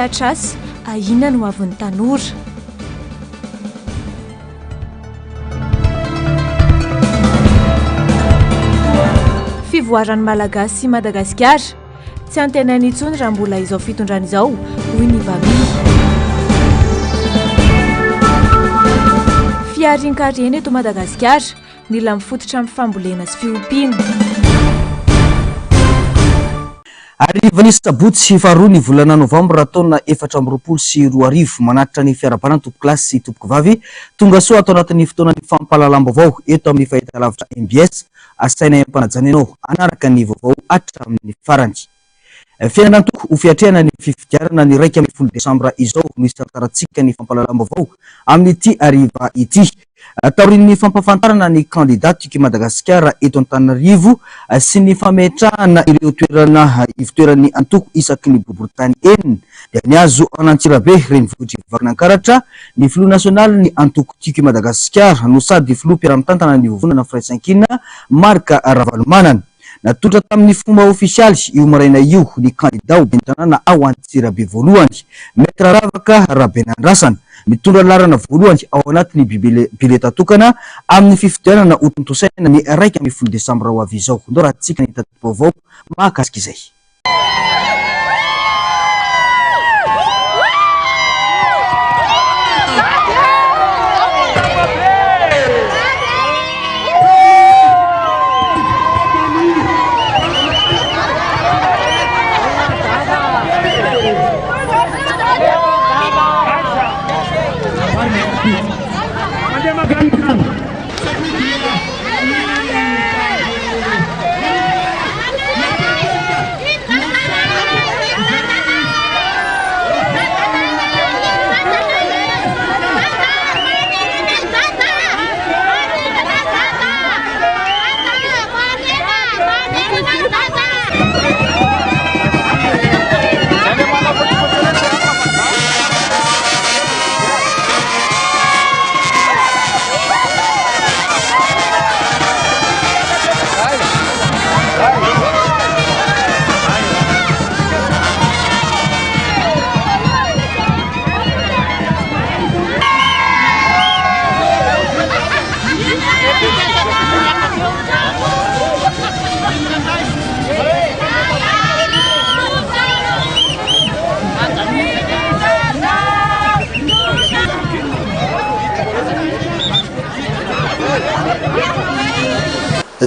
mitrahatra asy ahina no avin'ny tanora. Fivoaran'ny Malagasy Madagasikara tsy antenainy intsony raha mbola izao fitondrana izao hoy ny vavy. Fiarin-karena eto Madagasikara mila mifototra amin'ny fambolena sy fiompiana. Arivany sabotsy faharoa ny volana novambra taona 2024 manatitra ny fiarabanana tompo-klasy sy tompo-vavy tonga soa atao anatin'ny fotoanan'ny fampahalalam-baovao eto amin'ny fahitalavitra MBS asaina am-panajanenao anaraka ny vaovao hatramin'ny farany. Fiainana toko ho fiatrehana ny fifidiarana ny 1 Desambra izao misy taratarantsika ny fampahalalam-baovao amin'ity ariva ity. Taorin'ny fampafantarana ny kandidaty Madagasikara eto Antananarivo sy ny fametrahana ireo toerana ivitoeran'ny antoko isaky ny boriboritany enina dia niazo anantsirabe renivohitry vakinankaratra ny filoha nasionaly ny antoko tiky Madagasikara no sady filoha mpiara-mitantana ny vovonana firaisan-kina Marc Ravalomanana. Natotra tamin'ny fomba ofisialy io maraina io ny kandidao bentanana ao Antsirabe voalohany Maître Ravaka Rabenandrasana mitondra larana voalohany ao anatin'ny bileta tokana amin'ny fifidianana otontosaina ny 1 Desambra ho avy izao. Ndao raha tsika ny tati-baovao mahakasika izay.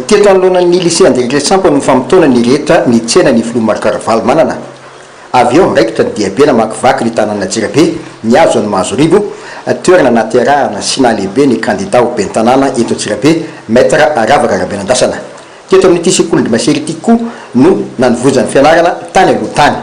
Teto anoloanan'ny lycée André Sampa no famitona ny rehetra ny tsena ny filoha Marc Ravalomanana. Avy eo raikitra ny diabena makivaky ny tanàna Antsirabe niazo ny Mahazorivo toerana naterahana sina lehibe ny candidat ho bentanàna eto Antsirabe Maître Ravaka Rabenandrasana. Teto amin'ity sekoly de masery ity koa no nanovozan'ny fianarana tany aloha tany.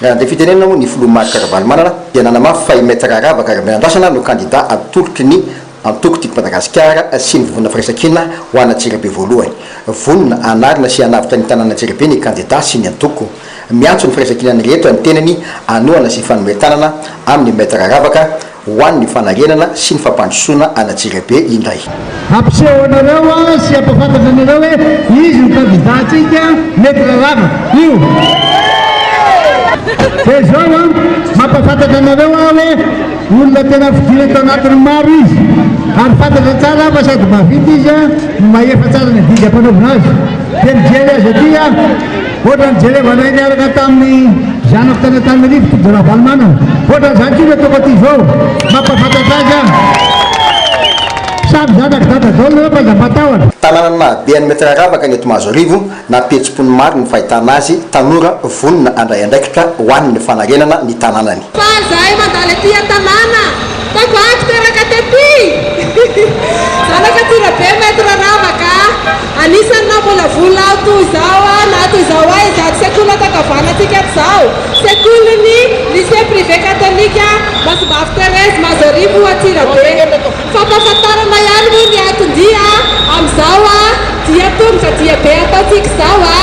Raha ndeha fitenenana moa ny filoha Marc Ravalomanana dia nanamafy fa i Maître Ravaka Rabenandrasana no candidat atolotry ny antoko tiky Madagasikara sy ny vovona firaisan-kina ho ana Antsirabe voalohany. Vonona anarina sy anavitra ny tanàna Antsirabe ny candidat sy ny antoko. Miantso ny firaisan-kina ny rehetra ny tenany anoana sy fanometanana amin'ny Maître Ravaka ho an'ny fanarenana sy ny fampandrosoana ana Antsirabe indray. Ampiseho anareo sy ampafantatra anareo hoe izy ny candidatsika Maître Ravaka io. Dia zao mampafantatra anareo hoe olona tena fidina tao anatin'ny maro izy ary fantatra tsara fa sady mahavita izy mahefa tsara ny didy ampanaovina azy. Dia mijery azy aty ohatra ny jerevana niaraka tamin'ny zanako tany Antananarivo Tojo Ravalomanana ohatra n'izany koa ataoko aty zao mampafantatra azy samy zanaka dada-daolona fa aza matahotra. Tanànany mahabe any Maître Ravaka ny eto Mahazorivo napetsim-pony maro ny fahitana azy tanora vonona andray andraikitra ho an'ny fanarenana ny tanànany. Fa zahay mandala aty an-tanàna takoaky teraka tety zanaka Antsirabe Maître Ravaka anisan'ny nambolavola toy izao na toy izao izato sekoly takavanatsika zao sekoliny lycée privé catholique Masimbavy Thérèse Mahazorivo Antsirabe. Fampafantarana ihany moa ny atondia amin'izao dia tongotra dia be ataotsika izao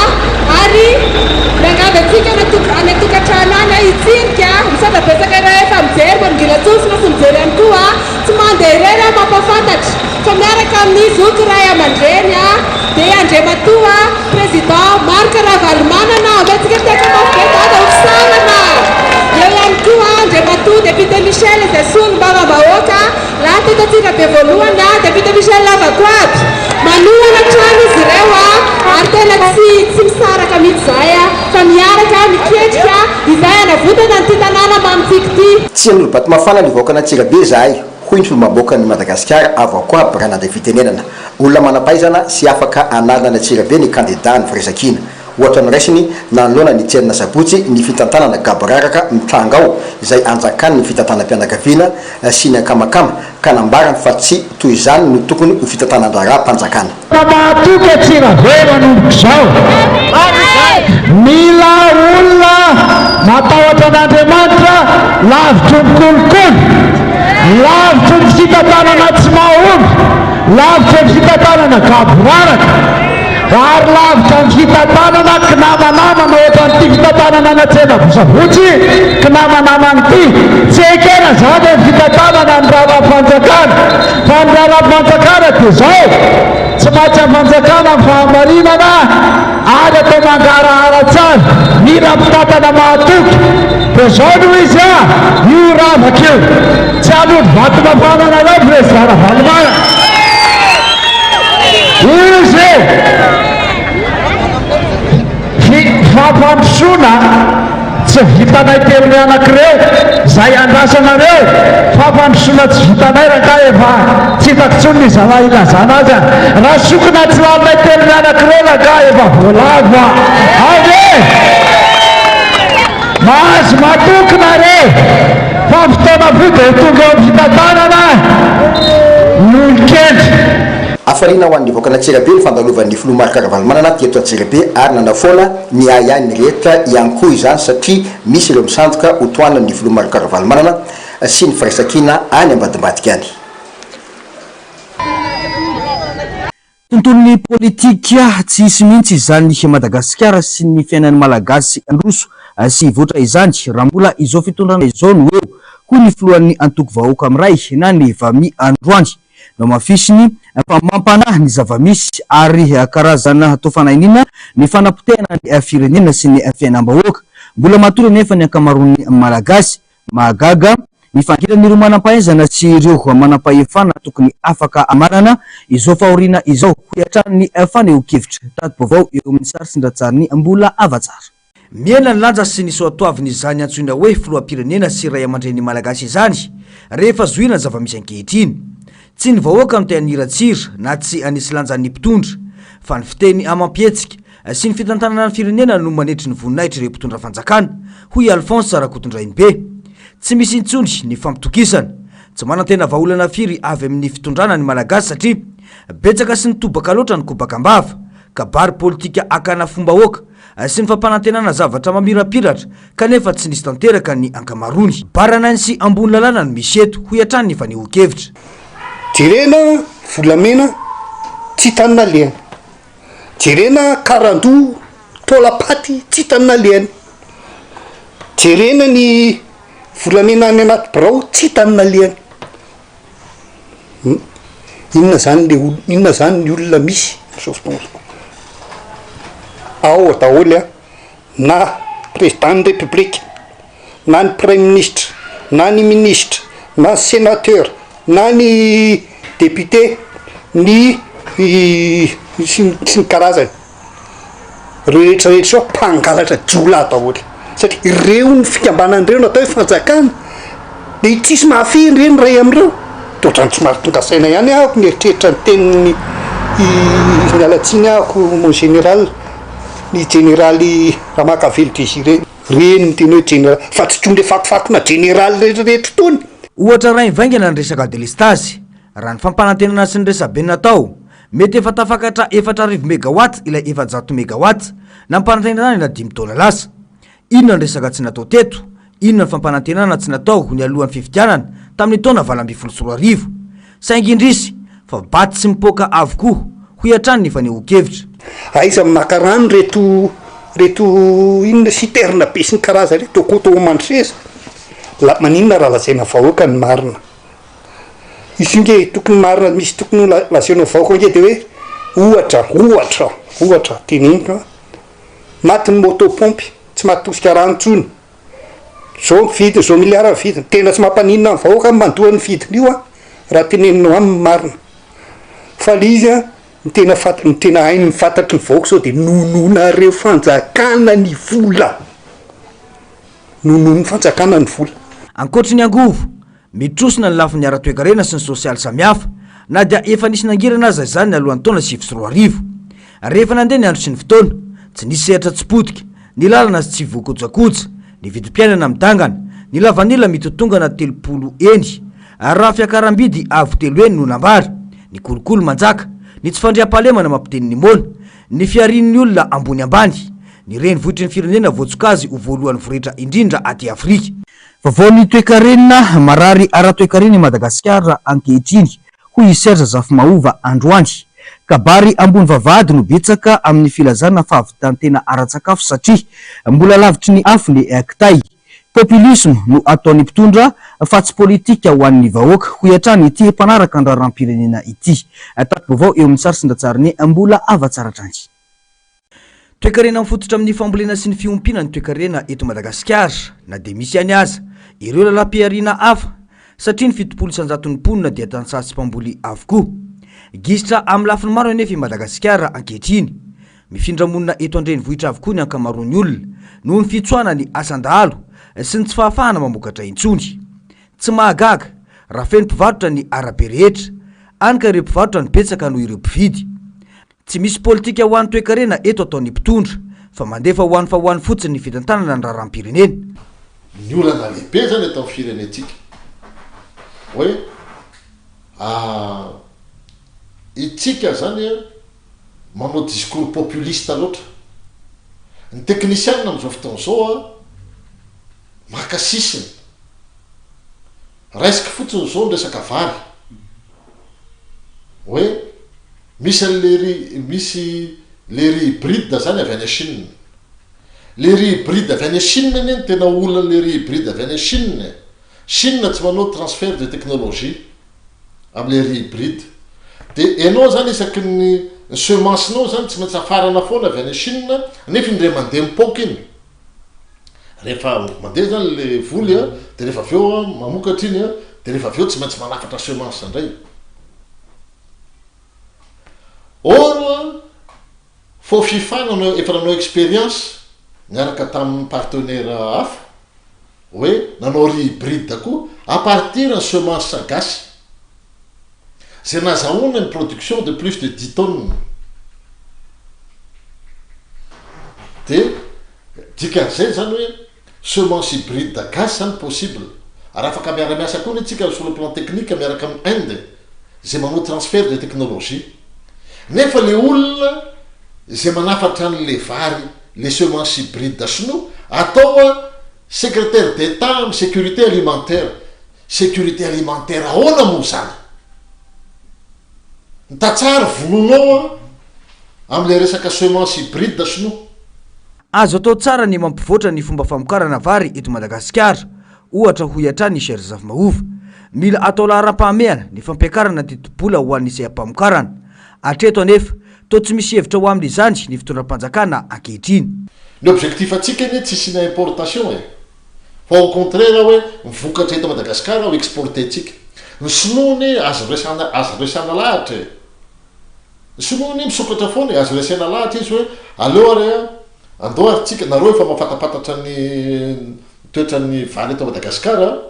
ary miangavy antsika any tokantrano any itsirika misatra betsaka ireo efa mijery mangila tsofina sy mijery ihany koa tsy mandeha irery mampafantatra fa miaraka amin'ny zoky ray aman-dreny dia Andriamatoa président Marc Ravalomanana ametsika teka mafibe dada ho fisarana eo ihany koa andriamatoa député Michel izay solombavam-bahoaka laha teto Antsirabe voalohany député Michel lavako aby manohana trano izy ireo ary tena tsy misaraka mihitsy zay fa miaraka miketrika izay anavotana ny ty tanàna mamitsika ty tsy amin'olo Batomafana nivoaka n'Antsirabe zahay hoy ny solomaboaka ny Madagasikara avao koa brana de fitenenana olona manampaizana sy afaka analana n'Antsirabe ny candidat ny firesakina ohatra ny raisiny nanoloana ny tserina sabotsy ny fitantanana gabararaka mitranga ao izay anjakany ny fitantanam-pianakaviana sy ny akamakama ka nambarany fa tsy toy izany no tokony ho fitantanan-draharaha-mpanjakana matoky Antsirabe manomboka zao mila olona matahotra an'Andriamanitra lavitry ny kolokolo lavitry ny fitantanana tsy mahomby lavitry ny fitantanana gaboraraka ary lavitra ny fitantanana kinamanamana ohatra nyity fitantanana natsena vosabotsy kinamanamana ty tsy ekena zany ny fitantanana ny raharaha-mpanjakana fa ny raharaha-mpanjakana dia zao tsy mahatsy ampanjakana ny fahamarinana ary atao mangarahara tsara mira mpitantana mahatoky dia zao no izy io ravakeo tsy alody Batomafana anao président Ravalomanana izy fampandrosoana tsy vitanay telony anakireo zay andrasanareo fampandrosoana tsy vitanay raha efa tsy hitako tsony ny zana ilazana azy raha sokona tsy lalinay telony anakireo raha efa voalavo ave mahazo matokona re fa fotoana vo dia tonga eo fitantanana nolokendry afarina ho an'ny voaka n'Antsirabe ny fandalovan'ny filomarika Ravalomanana teto Antsirabe ary nanafoana ny ahany rehetra ihany koa izany satria misy ireo misandoka ho toana ny filomarika Ravalomanana sy ny firaisakina any ambadimbadika any tontolon'ny politika tsy hisy mihitsy izany Madagasikara sy ny fiainan'ny malagasy androso sy voatra izany raha mbola izao fitondrana izao no eo hoy ny filohan'ny antoko vahoaka amiray na ny Vami Androany no mafisiny mpamampana ny zavamisy ary karazana tofanainina ny fanapotehana ny firenena sy ny fiainam-bahoaka mbola matory nefa ny ankamaroan'ny malagasy mahagaga mifangirana ireo manam-pahaizana sy ireo manam-pahefana tokony afaka amanana izao fahoriana izao hoatran'ny faneho-kevitra tady vaovao eo amin'ny sary sindratsariny mbola avatsara miena ny lanja sy ny soatoaviny izany antsoina hoe filoam-pirenena sy ray aman-dren'ny malagasy izany rehefa zoina zavamisy ankehitriny tsy ny vahoaka no te haniratsira na tsy anisy lanjan'ny mpitondra fa ny fiteny amam-pietsika sy ny fitantanana ny firenena no manetry ny voninahitra ireo mpitondra fanjakana hoy Alphonse Rakotondrainibe tsy misy intsony ny fampitokisana tsy manantena vahaolana firy avy amin'ny fitondrana ny malagasy satria betsaka sy ny tobaka loatra ny kobakambava kabary politika akana fombahoaka sy ny fampanantenana zavatra mamirapiratra kanefa tsy nisy tanteraka ny ankamarony baranainy sy ambony lalàna no misy eto hoy hatrany ny faneho-kevitra jerena volamena tsy hitanina lena jerena karandoa tolapaty tsy hitanina lena jerena ny volamena any anaty birao tsy hitanina lena inona zany ny olona misy ao daholy na président ny république na ny premier ministre na ny ministre na sénateur na ny député ny sy ny karazany rehetrarehetra mpangalatra jola daholy satria ireo ny fikambanan'ireo natao hoe fanjakana dia tsisy mahafiny reny ray amin'ireo toatrany tsy maro tonga saina ihany ahako ny eritreritra ny teniny ny alatsiny ahako mon général ny généraly Ramakavelo Désiré reny ny teny hoe général fa tsy tonga fakofakona général rehetrarehetra tony ohatra ray vaingana ny resaka delestazy raha ny fampanantenana sy ny resabe natao mety efa tafakatra 400 megawatt ilay 700 megawatt na mpanantenana na 5 taona lasa inona ny resaka tsy natao teto inona ny fampanantenana tsy natao ny alohan'ny fifidianana tamin'ny taona 2024 saingy indrisy fa baty sy mipoka avokoa hoy hatrany ny faneho-kevitra aiza manakarano reto inona citerna be sy ny karaza reto koto mandresa la maninona raha lazaina vahoaka ny marina izy inge tokony marina misy tokony lazaina vahoaka inge dia hoe ohatra teninka maty ny motopompy tsy matosika rano tsony zao mividy zao miliara vidiny tena tsy mampanina ny vahoaka mandohan'ny vidiny io a raha teneninao aminy marina fa l izy a tena hainy mifantatry ny vahoaka sao de nononareo fanjakana ny vola nonono ny fanjakana ny vola ankoatry ny angovo mitrosina ny lafin'ny ara-toekarena sy ny sosialy samihafa na dia efa nisy nangirana azy zany ny alohan'ny taona 2024 rehefa nandeha ny andro sy ny fotoana tsy nisy sehatra tsipodika ny lalana sy tsy voakojakoja ny vidim-piainana midangana ny lavanila mitotongana 30 eny raha fiakaram-bidy avo 3 eny no nambary ny kolokolo manjaka ny tsy fandriam-pahalemana mampitenin'ny mona ny fiarin'ny olona ambony ambany ny reny vohitry ny firenena voatsokazy ho voalohan'ny voritra indrindra aty Afrika. Vaovao ny toekarenina marary ara-toekarena i Madagasikara ankehitriny hoy Serge Zafimahova Androany. Kabary ambony vavahady no betsaka amin'ny filazana fahavitany tena ara-tsakafo satria mbola lavitry ny afo le kitay. Populisme no ataony mpitondra fa tsy politika ho an'ny vahoaka hoy hatrany ity mpanaraka andrararam-pirenena ity. Tato-baovao eo amin'ny sary sindatsarany mbola avatsaratrany. Toekarena mifototra amin'ny fambolena sy ny fiompiana ny toekarena eto Madagasikara na de misy any aza ireo lalam-piarina hafa satria ny fitopolo isanjaton'ny mponina dia tansasy mpamboly avokoa. Gisitra amin'ny lafiny maro anefa i Madagasikara ankehitriny mifindra-monina eto andrenivohitra avokoa ny ankamaroan'ny olona noho ny fitsoana ny asan-dahalo sy ny tsy fahafahana mamokatra intsony. Tsy mahagaga raha feno mpivarotra ny arabe rehetra anyka ireo mpivarotra ny betsaka noho ireo mpividy. Tsy misy politika ho an'ny toekarena eto ataon'ny mpitondra fa mandefa ho an'ny fotsiny ny fitantanana ny raharam-pirenena. Ny olana lehibe zany atao amin'ny firenentsika hoe itsika zany manao discours populiste loatra. Ny teknisianina amin'izao fotoana zao maka sisiny raisika fotsiny zao ny resaka vary hoe misy le riz hybride zany avy any Chine. Le riz hybride avy any Chine eny tena olana le riz hybride avy any Chine. Chine tsy manao transfert de technologie am'le riz hybride. De enao zany isaky ny semence-nao zany tsy maintsy afarana foana avy any Chine nefa indray mandeha mipoka iny. Rehefa mandeha zany le voly de rehefa avy eo mamokatra iny de rehefa avy eo tsy maintsy manafatra semence indray. Or fo fifana efa nanao expérience miaraka tamin'ny partenaire hafa hoe nanao riz hybride koa à partir ny semence gasy zay nazahoana une production de plus de 10 tonnes. De dikan'izay zany hoe semence hybride gasy zany possible ary afaka miara-miasa koa nitsika sur le plan technique miaraka amin'ny Inde zay manao transfert de technologie. Nefa le olona zay manafatra an'le vary le semence hybride sinoa atao secrétaire d'État amin'ny sécurité alimentaire. Sécurité alimentaire ahoana moa zany? Ntatsara vononao am'le resaka semence hybride sinoa. Azo atao tsara ny mampivoatra ny fomba famokarana vary eto Madagasikara ohatra hoy hatrany Serge Zafimahova. Mila atao laharam-pahamehana ny fampiakarana titibola ho an'izay ampamokarana. Atreto anefa to tsy misy hevitra ho amin'izany ny fitondram-panjakana ankehitriny. Ny objectif atsika iny tsy sina importation fa au contraire hoe mivokatra eto Madagasikara ho exporté tsika. Ny sinoany azo resana lahatra. Ny sinoany misokatra foana azo resana lahatra izy hoe aleo ary andao ary tsika nareo efa mafatapatatra ny toetran'ny vary eto Madagasikara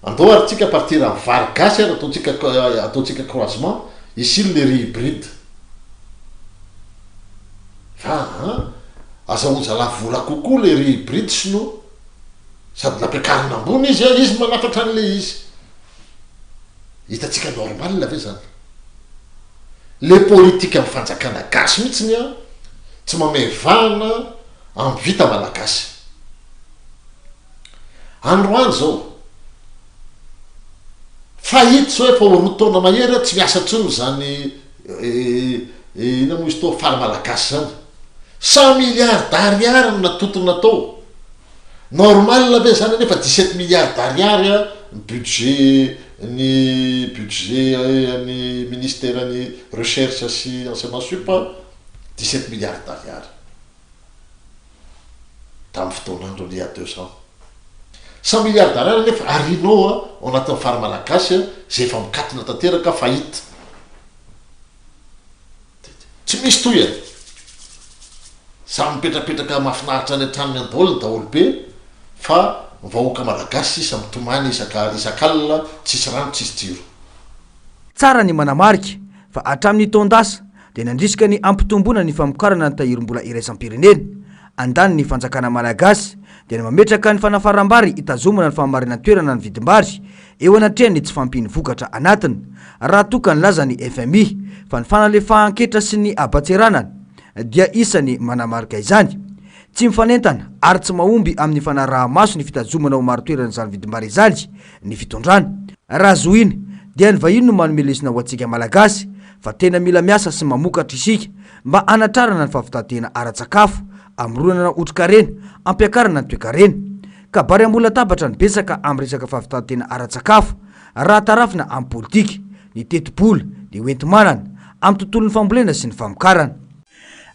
andao ary tsika à partir amin'ny vary gasy ary ataotsika croisement ici le riz hybride. Fa azahoja lavola kokoa le riz hybride sinoa sady nampiakarina ambony izy manafatra an'le izy. Hitatsika normal ve zany? Le politika amin'ny fanjakana gasy mihitsiny tsy mamevana amin'ny vita malagasy. Androany zao fahity sao efa roa taona mahery tsy miasa tsony zany ina moa izy to fary malagasy zany 100 milliards d'ariary natotona tao. Normal ve zany nefa 17 milliards d'ariary budget ny ministère ny recherche sy enseignement sup 17 milliards d'ariary tamin'ny fotoanandro ny a 200. 100 milliards d'ariary nefa arinao ao anatin'ny farimalagasy zay efa mikatona tanteraka fahita tsy misy toy samy mipetrapetraka mahafinaritra any an-tranony an-daolony daolo-be fa vahoaka malagasy samy tomany isan-kalina tsisy rano tsisy jiro tsara ny manamarika fa hatramin'ny taondasa dia nandrisika ny ampitomboana ny famokarana ny tahirom-bola iraisam-pirenena andany ny fanjakana malagasy dia ny mametraka ny fanafaram-bary hitazomana ny famamarina toerana ny vidim-bary eo anatrehany ny tsy fampiny vokatra anatiny raha toka ny laza ny FMI fa ny fanalefahan-ketra sy ny abatseranany dia isany manamarika izany tsy mifanentana ary tsy mahomby amin'ny fanaraha-maso ny fitazomana ho maro toerana izany vidim-bary izaly ny fitondrana raha zoina dia ny vahiny no manome lesona ho antsika malagasy fa tena mila miasa sy mamokatra isika mba anatrarana ny fahavitantena ara-tsakafo amronana otrikarena ampiakarana ny toekarena ka bary ambola tabatra ny besaka amin'ny resaka fahavitantena ara-tsakafo raha tarafina amin'ny politika ny teti-bola dia hoenti-manana amin'ny tontolon'ny fambolena sy ny famokarana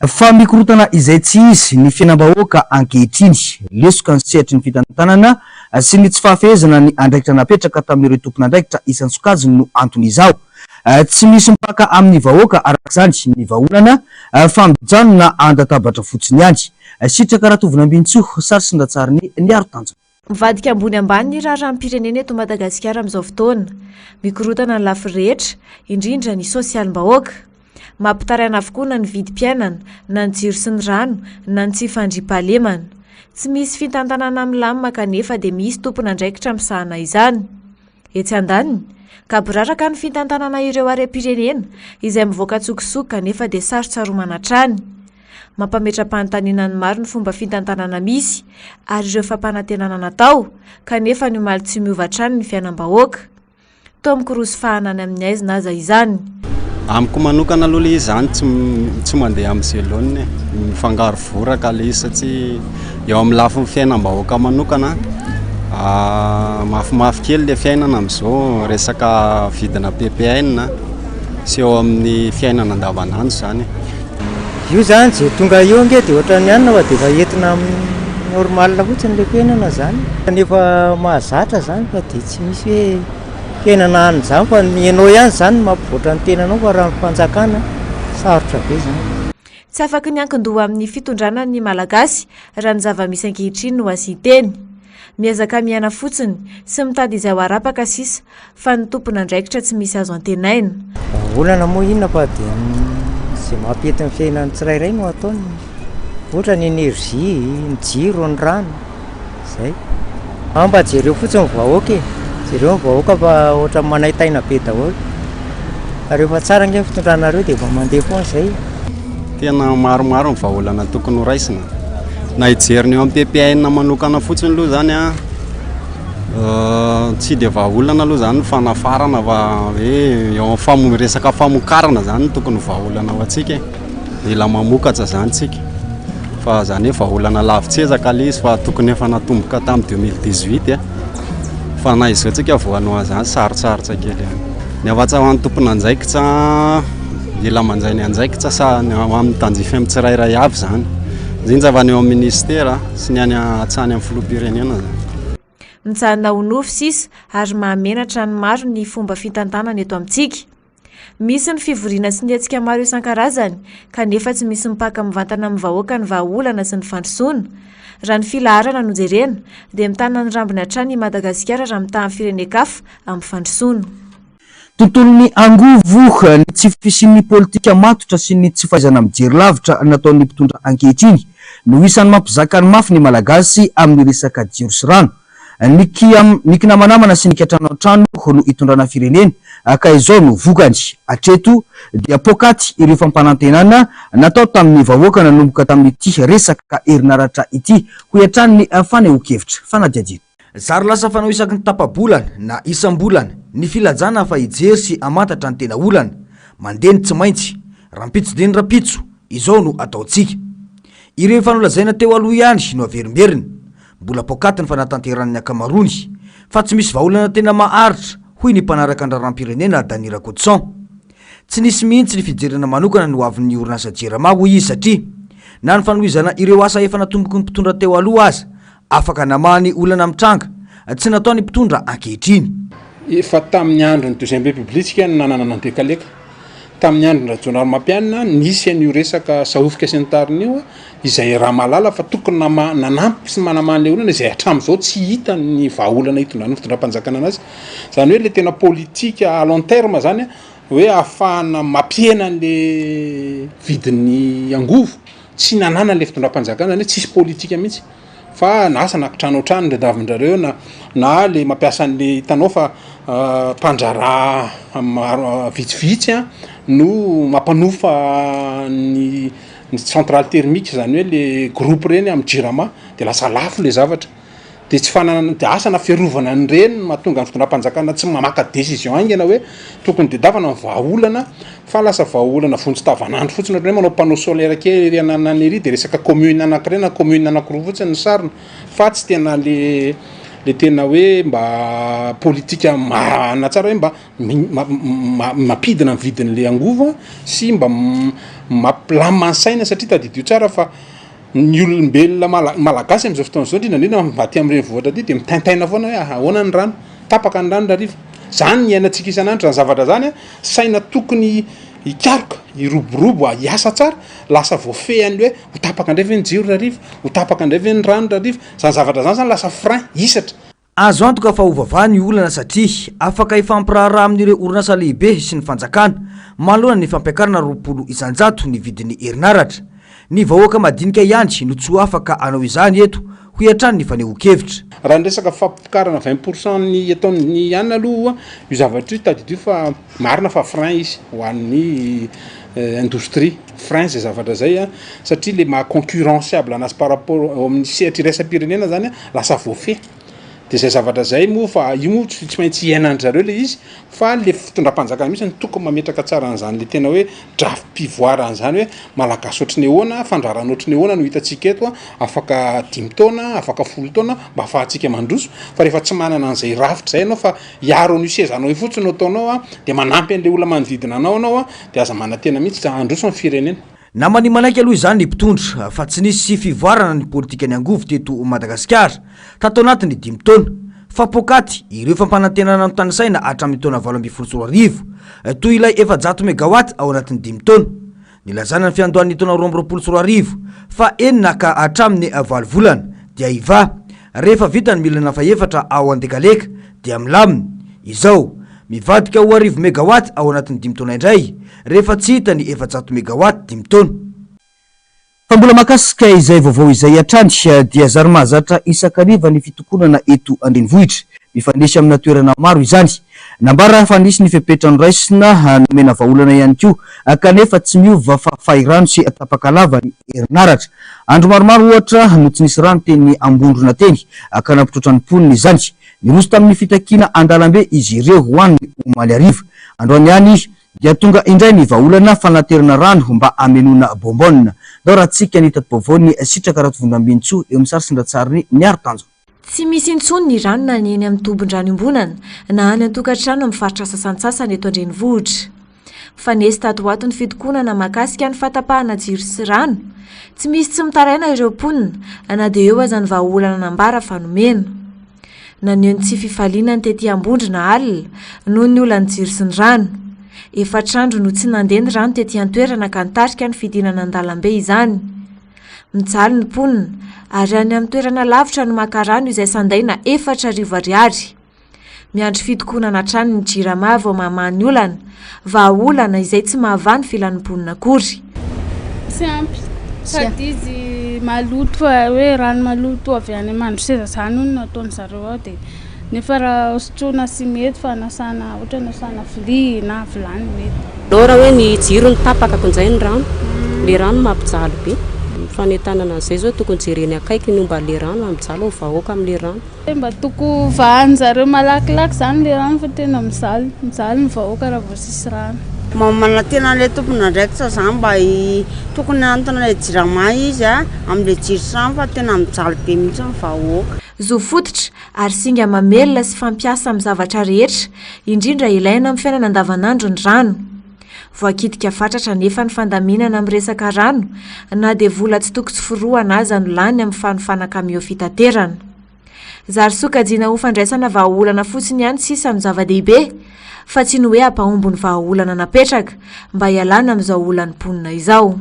fa mikorotana izay tsy izy ny fiainam-bahoaka ankehitriny lesoka ny sehatry ny fitantanana sy ny tsy fahafehezana ny andraikitra napetraka tamin'ireo tompon'andraikitra isan'ny sokajiny no antony izao tsy misy mipaka amin'ny vahoaka arak'izany ny vaholana fambijanona andatabatra fotsiny ihany sitraka raha tovina ambintsoa sary sindatsariny ny aro-tanjona mivadika ambony ambany ny raharam-pirenena eto Madagasikara amin'izao fotoana mikorotana ny lafy rehetra indrindra ny sosialim-bahoaka mampitaraina avokoa na ny vidim-piainana na ny jiro sy ny rano na ny tsy fandriam-pahalemana tsy misy fitantanana milamina kanefa dia misy tompon'andraikitra misahana izany etsy andaniny ka biraraka ny fitantanana ireo harem-pirenena izay mivoaka tsokisoka kanefa dia sarotsaroana hatrany mampametra-panontaniana ny maro ny fomba fitantanana misy ary ireo fampanantenana natao kanefa ny omaly tsy miova hatrany ny fiainam-bahoaka toa mikorosy fahanany amin'ny aizy na aza izany amiko manokana aloha le izany tsy mandeha amin'ny zeloniny mifangaro voraka le izy satria eo amin'ny lafin'ny fiainam-bahoaka manokana mafimafy kely le fiainana amin'izao resaka vidina PPN sy eo amin'ny fiainana andavanandro zany io zany zay tonga io nge dia ohatran'ny anina fa dia efa entina normal fotsiny le fiainana zany nefa mahazatra zany fa dia tsy misy hoe fiainana any zany fa ny ianao ihany zany mampivoatra ny tenanao fa raha mpanjakana sarotra be zany tsy afaka ny ankin-doha amin'ny fitondrana ny malagasy raha ny zava-misy ankehitriny no asiteny miazaka miaina fotsiny sy mitady izay ho arapaka sisa fa ny tompon'andraikitra tsy misy azo antenaina olana moa inona fa dia zay mampety ny fiainany tsirairay no ataony ohatra ny energie ny jiro ny rano zay mba jereo fotsiny ny vahoaka jereo ny vahoaka fa ohatra manaitaina be daholo ary rehefa tsara nge fitondranareo dia efa mandeha foana zay tena maromaro ny vahaolana tokony ho raisina na hijeriny eo amin'ny PPN manokana fotsiny aloha zany tsy dia vahaolana aloha zany fanafarana fa hoe eo amin'ny resaka famokarana zany tokony vahaolana ho antsika mila mamokatra zany tsika fa zany hoe vahaolana lavitsezaka le izy fa tokony efa natomboka tamin'ny 2018 fa na izao tsika voanao zany sarotsarotra kely ny afatsahoan'ny tompon'anjaikitra mila manjay ny anjaikitra sa amin'ny tanjify amin'ny tsirairay avy zany indrindra fa ny eo amin'ny ministera sy ny any atsany amin'ny filoham-pirenena zany mitsanona ho nofo sisa ary mahamenatra ny maro ny fomba fitantanana eto amintsika misy ny fivoriana sy ny hetsika maro isan-karazany kanefa tsy misy mipaka mivantana amin'ny vahoaka ny vahaolana sy ny fandrosoana raha ny filaharana no jerena dia mitana ny rambony hatrany i Madagasikara raha mitahan'ny firenekafa amin'ny fandrosoana tontolon'ny angovo ny tsy fisian'ny politika matotra sy ny tsy fahaizana mijery lavitra nataon'ny mpitondra ankehitriny no isan'ny mampizaka ny mafy ny malagasy amin'ny resaka jiro sy rano nikinamanamana sy nikatrano an-trano no hitondrana firenena ka izao no vokany atreto dia pokaty ireo fampanantenana natao tamin'ny vahoaka nanomboka tamin'ity resaka herinaratra ity ho hiatrany ny fanehoan-kevitra fanadiadiana zary lasa fanao isaky ny tapa-bolana na isam-bolana ny filajana fa hijery sy amantatra ny tena olana mandeny tsy maintsy rampitso de ny rapitso izao no ataontsika ireo fanolazaina teo aloha ihany no averimberiny mbola pokaty ny fanatanteran'ny akamarony fa tsy misy vaholana tena maharitra hoy ny mpanaraka andraram-pirenena Dany Rakotosan tsy nisy mihitsy ny fijerena manokana no avin'ny orinasa Jerama hoy izy satria na ny fanohizana ireo asa efa natomboky ny mpitondra teo aloha aza afaka namahany olana mitranga tsy nataony mpitondra ankehitriny. Efa tamin'ny androny deuxième république nanana nandekaleka tamin'ny androny rajonary mampianina nisy an'io resaka saofika sy ny tariny io izay raha malala fa tokony nanampy sy manamany le olana izay hatramin'izao tsy hita ny vahaolana hitondran'ny fitondram-panjakana anazy zany hoe le tena politika à long terme zany hoe ahafahana mampiena le vidin'ny angovo tsy nanana le fitondram-panjakana zany hoe tsisy politika mihitsy fa nasa nakitrano trano le davindrareo na le mampiasa an'le hitanao fa mpandrara vitsivitsy no mampanofa ny centrale thermique zany hoe le groupe reny amin'ny Jirama de lasa lafo le zavatra de tsy fanana de asana fiarovana ny reny mahatonga ny fitondram-panjakana tsy mamaka décision aingana hoe tokony de davana ny vahaolana fa lasa vahaolana vonjy-tavanandro fotsiny hoe manao panneau solaire kely ery ananan'ery de resaka commune anankiray na commune anankiroa fotsiny ny sarina fa tsy tena le tena hoe mba politika natsara hoe mba mampidina ny vidin'le angovo sy mba mampilamansaina satria tadidio tsara fa ny olombelona malagasy am'izao fotoana zao indrindra mba ty am'ireny vohatra ty de mitaintaina foana hoe ahoana ny rano tapaka ny rano rariva zany ny ainatsika isan'andro zany zavatra zany saina tokony hikaroka hiroborobo hiasa tsara lasa voafeh an'le hoe ho tapaka indray ve ny jiro rariva ho tapaka indray ve ny rano rariva zany zavatra zany lasa frein hisatra. Azo antoka fa ovavaha ny olana satria afaka ifampiraharaha amin'ireo orinasa lehibe sy ny fanjakana manoloana ny fampiakarana 20 isanjato ny vidin'ny herinaratra. Ny vahoaka madinika ihany no tsy afaka anao izany eto ho hiatrany ny fanehoan-kevitra. Raha ny resaka fampiakarana 20% ny ataony ihany aloha io zavatra io tadidio fa marina fa frein izy ho an'ny industrie frein zay zavatra zay satria le maha-concurrenciable anazy par rapport amin'ny sehatra iraisam-pirenena zany lasa voafeh de zay zavatra zay moa fa io moa tsy maintsy iainany zareo le izy fa le fitondram-panjakana mihitsy ny tokony mametraka tsara an'izany le tena hoe draft pivoire an'izany hoe malagasy ohatrany ahoana fandrarana ohatrany ahoana no hitantsika eto afaka 10 taona afaka 10 taona mba afahantsika mandroso fa rehefa tsy manana an'izay rafitra zay ianao fa hiaro an'io sezanao io fotsiny ataonao de manampy an'le olona manodidina anao de aza manantena mihitsy tsy handroso amin'ny firenena. Na mani manaiky aloha izany ny mpitondra fa tsy nisy fivoarana ny politika ny angovo teto Madagasikara tato anatin'ny 5 taona fa pokaty ireo fampanantenana amin'ny tanisaina hatramin'ny taona 2024 toy ilay 700 megawatt ao anatin'ny 5 taona nilazana ny fiandohan'ny taona 2024 fa enina ka hatramin'ny 9 volana dia iva rehefa vita ny milina faefatra ao andekaleka dia milamina izao mivadika 1000 megawatt ao anatin'ny 5 taona indray rehefa tsy hita ny 700 megawatt 5 taona. Fa mbola makasika izay vaovao izay hatrany dia zary mahazatra isakariva ny fitokonana eto andrenivohitra mifanesy amina toerana maro izany nambara fa nisy ny fepetrano raisina nomena vahaolana ihany koa kanefa tsy miova fa fahirano sy tapakalava ny herinaratra andro maromaro ohatra no tsy nisy rano teny ambondrona teny ka nampitrotra ny poniny izany niroso tamin'ny fitakiana andalambe izy ireo hoan'ny omaly ariva androany ihany dia tonga indray ny vahaolana fanaterana rano mba amenona bombona dao raha tsika ny tato-baovao sitraka raha tovondambintso eo amin'ny sarisindratsariny ny aro-tanjo. Tsy misy intsony ny rano na ny eny amin'ny tombon-drano imbonana na any an-tokantrano amin'ny faritra sasantsasany eto andrenivohitra. Fa nesy tato ato ny fitokonana mahakasika ny fatapahana jiro sy rano tsy misy tsy mitaraina ireo mponina na dia eo aza ny vahaolana nambara fa nomena. Na ny eo ny tsy fifaliana ny tety ambondrina alina noho ny olany jiro sy ny rano. Efatrandro no tsy nandeha ny rano tety an-toerana ka nitarika ny fidinana an-dalambe izany. Mijaly ny mponina ary any amin'ny toerana lavitra no maka rano izay sandaina 4,000 ariary. Miandry fitokonana hatrany ny Jirama vao mamany olana vahaolana izay tsy mahavany filan'ny mponina akory. Tsy ampy sady izy maloto fa hoe rano maloto avy any Mandroseza zany no nataony zareo ao de nefa raha hosotroina sy mety fa nasana ohatra nasana vilia na vilany mety. Raha hoe ny jiro ny tapaka konjay ny rano le rano mampijaly be fanetanana zay zao tokony jereny akaiky ny mba le rano mampijaly ho vahoaka amin'le rano mba toko vahan zareo malakilaky zany le rano fa tena mijaly ny vahoaka raha vao sisy rano. Mamana tena le tompona ndraikitra zany mba tokony antana le Jirama izy amin'le jiro sy rano fa tena mijaly be mihitsy ny vahoaka. Zo fototra ary singa mamelona sy fampiasa amin'ny zavatra rehetra indrindra ilaina amin'ny fiainana andavanandro ny rano. Voakitika fatratra nefa ny fandaminana amin'ny resaka rano na dia vola tsy tokony foroana aza no lany amin'ny fanofanaka miofitaterana. zarysokajiana ho fandraisana vahaolana fotsiny ihany sisa amin'ny zava-dehibe fa tsy ny hoe ampahombony vahaolana napetraka mba hialana amin'izao olany mponina izao.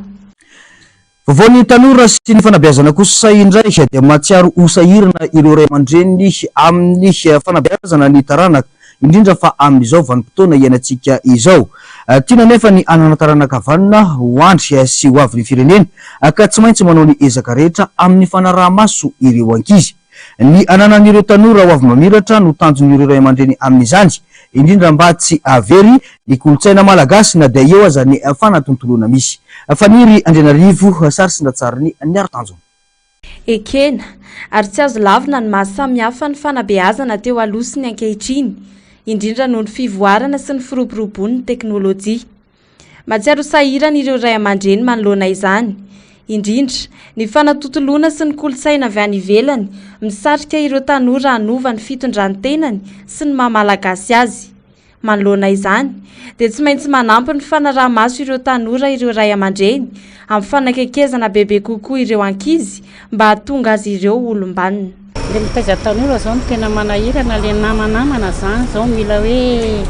Vovoan'ny tanora sy ny fanabeazana kosa indray dia mahatsiaro hosahirana ireo ray aman-dreny amin'ny fanabeazana ny taranaka indrindra fa amin'izao vanim-potoana iainantsika izao. Tiana nefa ny anana taranaka vanina ho andry sy ho avy ny firenena ka tsy maintsy manao ny ezaka rehetra amin'ny fanaraha-maso ireo ankizy. Ny ananan'ireo tanora ho avy mamiratra no tanjon'ireo ray aman-dreny amin'izany indrindra mba tsy avery ny kolotsaina malagasy na dia eo aza ny fanatontoloana misy. Faniry Andrianarivo sary sy ndatsara ny aro-tanjona. Ekena ary tsy azo lavina ny mahasamihafa ny fanabeazana teo alosiny ankehitriny indrindra noho ny fivoarana sy ny firoborobon'ny teknôlôjia. Matsiaro sahirana ireo ray aman-dreny manoloana izany indrindra ny fanatontoloana sy ny kolotsaina avy any ivelany misarika ireo tanora hanova ny fitondrantenany sy ny mahamalagasy azy. Manoloana izany dia tsy maintsy manampy ny fanaraha-maso ireo tanora ireo ray aman-dreny amin'ny fanakekezana bebe kokoa ireo ankizy mba hahatonga azy ireo olom-banona. Le mitaiza tanora zao no tena manahirana le namanamana zany zao mila hoe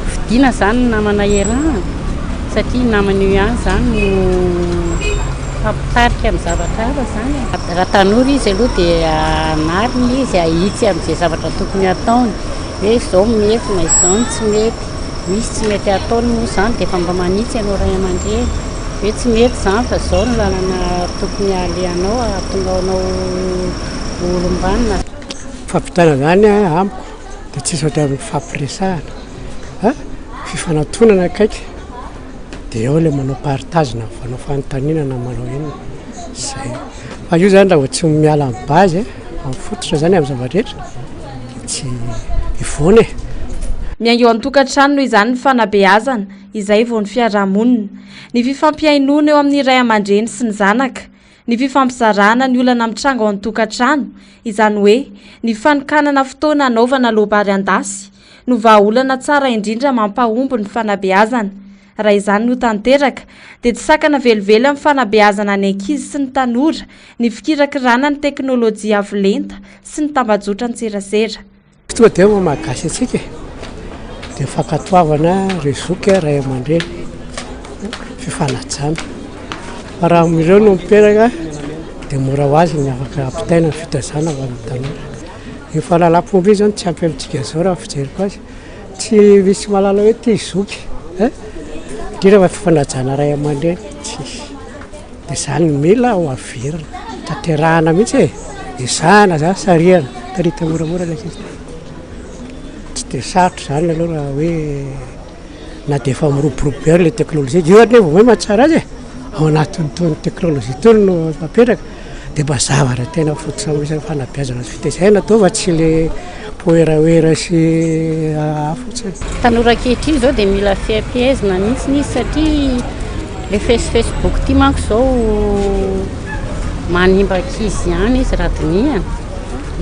fidiana zany namana erana satria namana io ihany zany no fampitarika amin'ny zavatra hafa zany. Raha tanora izy aloha dia anariny izy ahitsy amin'izay zavatra tokony ataony hoe izao mety na izao no tsy mety. Misy tsy mety ataony moa zany dia efa mba manitsy ianao ray aman-dreny hoe tsy mety zany fa izao no lalana tokony alehanao ahatonga anao olom-banona. Fampitana zany amiko dia tsisy ohatran'ny fampiresahana fifanantonana akaiky dia eo ilay manao partage na manao fanontaniana na manao inona zay. Fa io zany raha tsy miala amin'ny bazy mifototra zany amin'ny zava-drehetra tsy ivoana. Miaingo an-tokantrano noho izany ny fanabeazana izay vao ny fiarahamonina, ny fifampiainoana eo amin'ny ray aman-dreny sy ny zanaka, ny fifampizarana ny olana mitranga ao an-tokantrano, izany hoe ny fanokanana fotoana anaovana lohabary an-dasy no vahaolana tsara indrindra mampahomby ny fanabeazana. Raha izany no tanteraka dia tsy sakana velively amin'ny fanabeazana ny ankizy sy ny tanora ny fikirakirana ny teknôlôjia avo lenta sy ny tambajotra ny tserasera. Tonga dia mahagatsy antsika dia fankatoavana rezoka ray aman-dreny fifanajana. Fa raha amin'ireo no miperaka dia mora ho azy ny afaka ampitaina ny fitazana ho amin'ny tanora. Io fahalalam-pomba zao tsy ampy amintsika zao raha fijeriko azy tsy misy malala hoe ty zoky indrindra fa fifanajana ray aman-dreny tsisy. Dia izany mila ho averina tanterahana mihitsy izahana zany sarihana tarita moramora ilay izy. Tsy dia sarotra zany aloha raha hoe na dia efa miroborobo be ilay teknôlôjia io anefa hoe mahatsara azy ao anatin'itony teknôlôjia itony no mapetraka dia mba zavatra tena fototra misy fanabeazana sy fitaizana tao fa tsy le poeraoera sy fotsiny. Tanora ankehitriny zao dia mila fiampiaizana mihitsy izy satria le Facebook ty manko zao manimba ankizy ihany izy raha dinihana.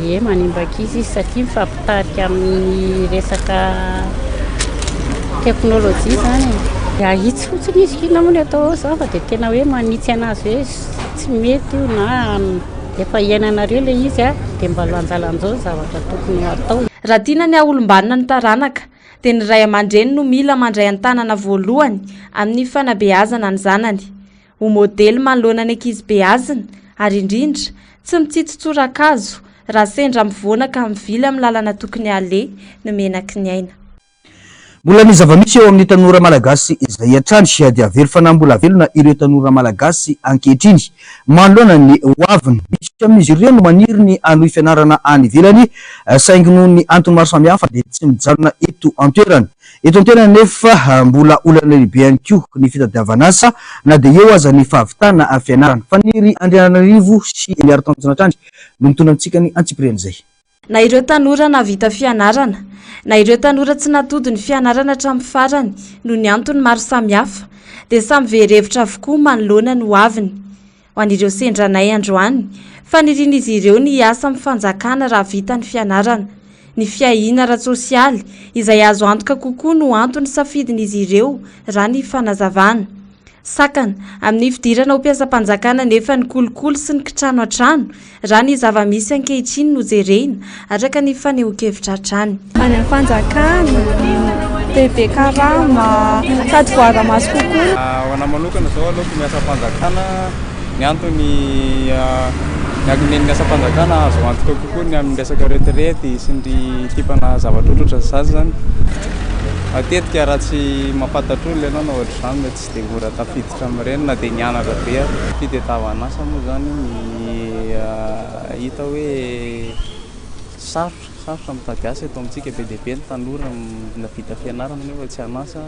Ie manimba ankizy izy satria mifampitarika amin'ny resaka teknôlôjia zany. Ahitsy fotsiny izy kina moa ny atao zao fa dia tena hoe manitsy anazy hoe tsy mety io na efa iainanareo ilay izy dia mba lanjalanjao zavatra tokony atao. Raha tiana ny aolom-banona ny taranaka dia ny ray aman-dreny no mila mandray an-tanana voalohany amin'ny fanabeazana ny zanany. Ho modely manoloana ny ankizy beazina ary indrindra tsy mitsitotsorakazo raha sendra mivoana ka mivily amin'ny lalana tokony aleha no menaky ny aina. Mbola ny zava-misy eo amin'ny tanora malagasy izay hatrany dia avery fanambola velona ireo tanora malagasy ankehitriny manoloana ny hoaviny. Misy amin'izy ireo no maniry ny anohy fianarana any ivelany saingy noho ny antony maro samihafa dia tsy mijanona eto an-toerana. Eto an-toerana nefa mbola olana lehibe ihany koa ny fitadiavana asa na dia eo aza ny fahavitana fianarana. Faniry Andrianarivo sy ny aro-tanjona hatrany no mitondra antsika ny antsipiriana izay. Na ireo tanora navita fianarana na ireo tanora tsy natody ny fianarana hatramin'ny farany no ny antony maro samihafa dia samy verhevitra avokoa manoloana ny hoaviny. Ho an'ireo sendranay androany faniriana izy ireo ny asa amin'ny fanjakana raha vita ny fianarana. Ny fiahiana ara-tsosialy izay azo antoka kokoa no antony safidin'izy ireo raha ny fanazavana. sakana amin'ny fidirana ho mpiasa-panjakana nefa ny kolokolo sy ny kitrano an-trano raha ny zava-misy ankehitriny no jerena araka ny fanehoan-kevitra hatrany. Any amin'ny fanjakana bebe karama sady voara-maso kokoa. Ho anahy manokana zao aleoko miasa fanjakana ny antony ny akoneny miasa fanjakana azo antoka kokoa ny amin'ny resaka retraity sy ny tipana zavatra ohatroatra zazy zany. Matetika raha tsy mampatatra olona ianao na ohatra izany mety tsy dia mora tafiditra amin'ireny na dia nianatra be fitadiavan'asa moa zany ny hita hoe sarotra mitady asa eto amintsika be dia be ny tanora navita fianarana nefa tsy hanasa.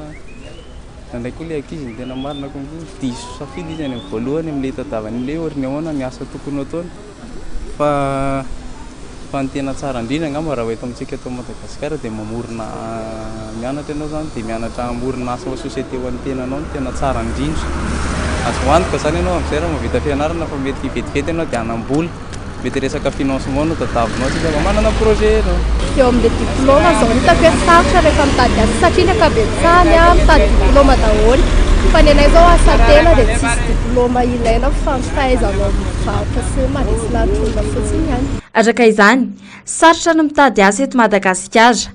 Ndraindray koa ilay ankizy ny tena marina konkoa diso safidy izy any amin'ny voalohany amin'ilay tadiavan'ilay ohatrany ahoana ny asa tokony ataony fa ny tena tsara indrindra angamba raha eto amintsika eto Madagasikara dia mamorona mianatra ianao zany dia mianatra mamorona asa ho sosiete ho an'ny tenanao no tena tsara indrindra. Azo antoka zany ianao amin'izay raha mavita fianarana fa mety vetivety ianao dia hanam-bola mety resaka financement no tadavinao tsika fa manana projet ianao. Eo amin'ilay diplôma zao hitako hoe sarotra rehefa mitady asa satria ny ankabetsahany mitady diplôma daholo fa ny anay zao asa tena dia tsisy diplôma ilaina fa ny fahaizanao mivarotra sy manisy lahatolona fotsiny ihany. Araka izany sarotra no mitady asa eto Madagasikara.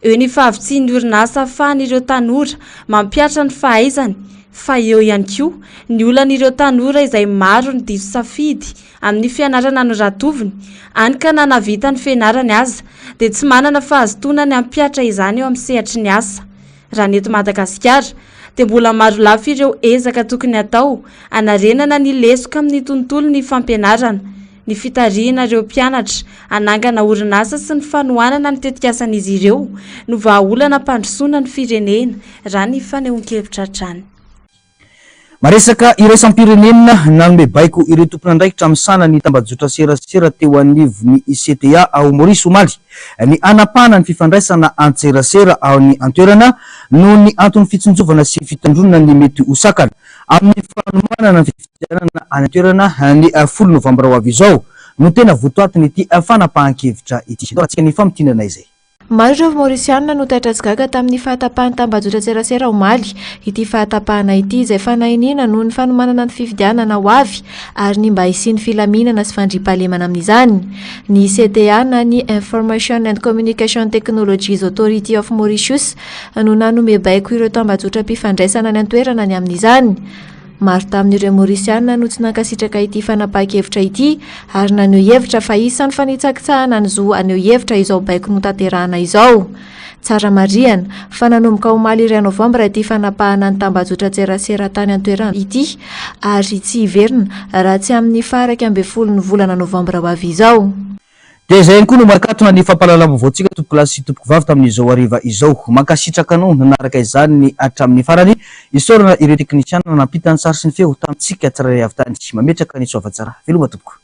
Eo ny fahavitsin'ny orinasa ahafahan'ireo tanora mampiatra ny fahaizany fa eo ihany koa ny olan'ireo tanora izay maro ny diso safidy amin'ny fianarana anoratoviny any ka nanavita ny fianarany aza dia tsy manana fahazotoana ny hampiatra izany eo amin'ny sehatry ny asa. Raha ny eto Madagasikara dia mbola maro lafo ireo ezaka tokony atao anarenana ny lesoka amin'ny tontolo ny fampianarana, ny fitariana ireo mpianatra, anangana orinasa sy ny fanohanana ny tetikasan'izy ireo no vahaolana mpandrosoana ny firenena raha ny fanehoan-kevitra hatrany. Maresaka iraisam-pirenena nanome baiko ireo tompona andraikitra amin'ny sanany tambajotra serasera teo anivon'ny CTA ao Maurice Somaly ny anapahana ny fifandraisana antserasera ao amin'ny antoerana noho ny antony fitsinjovana sy fitandronana ny mety hosakana amin'ny fanomanana ny fifidianana any antoerana ny 10 Novambra ho avy izao no tena votoatiny ity fanapahan-kevitra ity. Ratsika ny famtinana izay. Maro ireo Mauriciana no taitra gaga tamin'ny fahatapahany tambajotra serasera omaly ity fahatapahana ity izay fanahinina noho ny fanomanana ny fifidianana ho avy ary ny mba hisiany filaminana sy fandriampahalemana amin'izany. Ny CTA na ny Information and Communication Technologies Authority of Mauritius no nanome baiko ireo tambajotra mpifandraisana ny antoerana ny amin'izany. Maro tamin'ireo Mauriciana no tsy nankasitraka ity fanapahan-kevitra ity ary naneho hevitra fa isan'ny fanitsakitsahana ny zo aneho hevitra izao baiko no tanterahana izao. Tsara marihana fa nanomboka omaly 2 Novambra ity fanapahana ny tambajotra serasera tany antoerana ity ary tsy hiverina raha tsy amin'ny faraka 10 volana Novambra ho avy izao. Dia izay koa no marikatona ny fampahalalam-baovao-tsika tompoko lahy sy tompoko vavy tamin'izao hariva izao. Mankasitraka anao nanaraka izany ny hatramin'ny farany isaorana ireo teknisiana nampita ny sary sy ny feo tamintsika tsirairay avy tany. Mametraka ny soavatsara veloma tompoko.